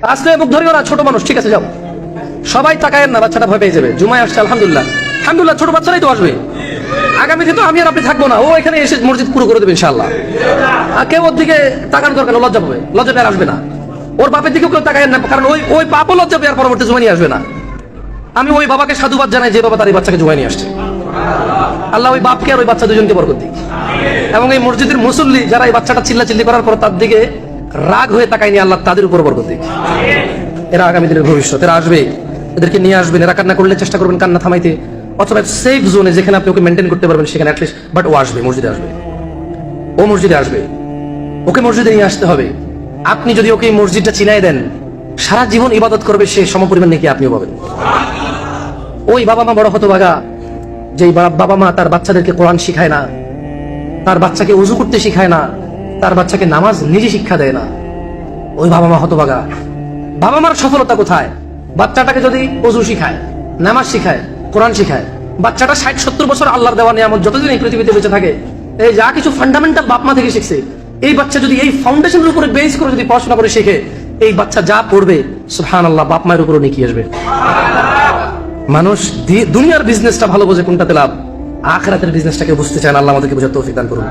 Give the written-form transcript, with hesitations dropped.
আসলে মুখ ধরিও না, ছোট মানুষ, ঠিক আছে যাও। সবাই তাকায় না, বাচ্চাটা ভয় পেয়ে যাবে। জুমায় আসছে, আলহামদুলিল্লাহ আলহামদুলিল্লাহ, ছোট বাচ্চারাই তো আসবে। আগামীতে তো আমি আর আপনি থাকবো না, ও এখানে এসে মসজিদ পুরো করে দেবে ইনশাআল্লাহ। আর কেউ ওর দিকে তাকানোর দরকার না, লজ্জা পাবে, লজ্জা পেয়ে আর আসবে না। ওর বাপের দিকেও কেউ তাকায় না, কারণ ওই ওই বাপও লজ্জা পেয়ে আর পরবর্তী জুমা নিয়ে আসবে না। আমি ওই বাবাকে সাধুবাদ জানাই যে বাবা তার এই বাচ্চাকে জুমায় নিয়ে আসছে। আল্লাহ ওই বাপকে আর ওই বাচ্চা দুজনকে বরকত দিক। এবং এই মসজিদের মুসল্লি যারা এই বাচ্চাটা চিল্লাচিল্লি করার পর তার দিকে রাগ হয়ে তাকায়নি, আল্লাহ তাদের উপর বরকত দিক। এরা আগামী দিনের ভবিষ্যৎ, এরা আসবে, এদেরকে নিয়ে আসবেন। এরা কান্না করলে চেষ্টা করবেন কান্না থামাইতে, অথবা সেফ জোনে যেখানে আপনি ওকে মেনটেন করতে পারবেন সেখানে অ্যাটলিস্ট। বাট ও আসবে, মসজিদে আসবে, ও মসজিদে আসবে, ওকে মসজিদে নিয়ে আসতে হবে। আপনি যদি ওকে মসজিদটা চিনাই দেন, সারা জীবন ইবাদত করবে সে, সমপরিমাণ নাকি আপনিও পাবেন। ওই বাবা মা বড় হতভাগা, যেই বাবা মা তার বাচ্চাদেরকে কোরআন শিখায় না, তার বাচ্চাকে ওযু করতে শিখায় না, তার বাচ্চাকে নামাজ নিজে শিক্ষা দেয় না, ওই বাবা মা হতভাগা। বাবা মার সফলতা কোথায়? বাচ্চাটাকে যদি ওযু শিখায়, নামাজ শিখায়, কোরআন শিখায়, বাচ্চাটা 60-70 বছর আল্লাহর দেওয়া নিয়ামত যতদিন এই পৃথিবীতে বেঁচে থাকে, এই যা কিছু ফান্ডামেন্টাল বাপ মা থেকে শিখছে, এই বাচ্চা যদি এই ফাউন্ডেশনের উপরে বেস করে যদি পড়াশোনা করে শিখে, এই বাচ্চা যা পড়বে সুবহানাল্লাহ, বাপ মায়ের উপরও নেকি আসবে। মানুষ দুনিয়ার বিজনেসটা ভালো বোঝে কোনটাতে লাভ, আখিরাতের বিজনেসটাকে বুঝতে চায় না। আল্লাহ আমাদেরকে বোঝার তৌফিক দান করুন।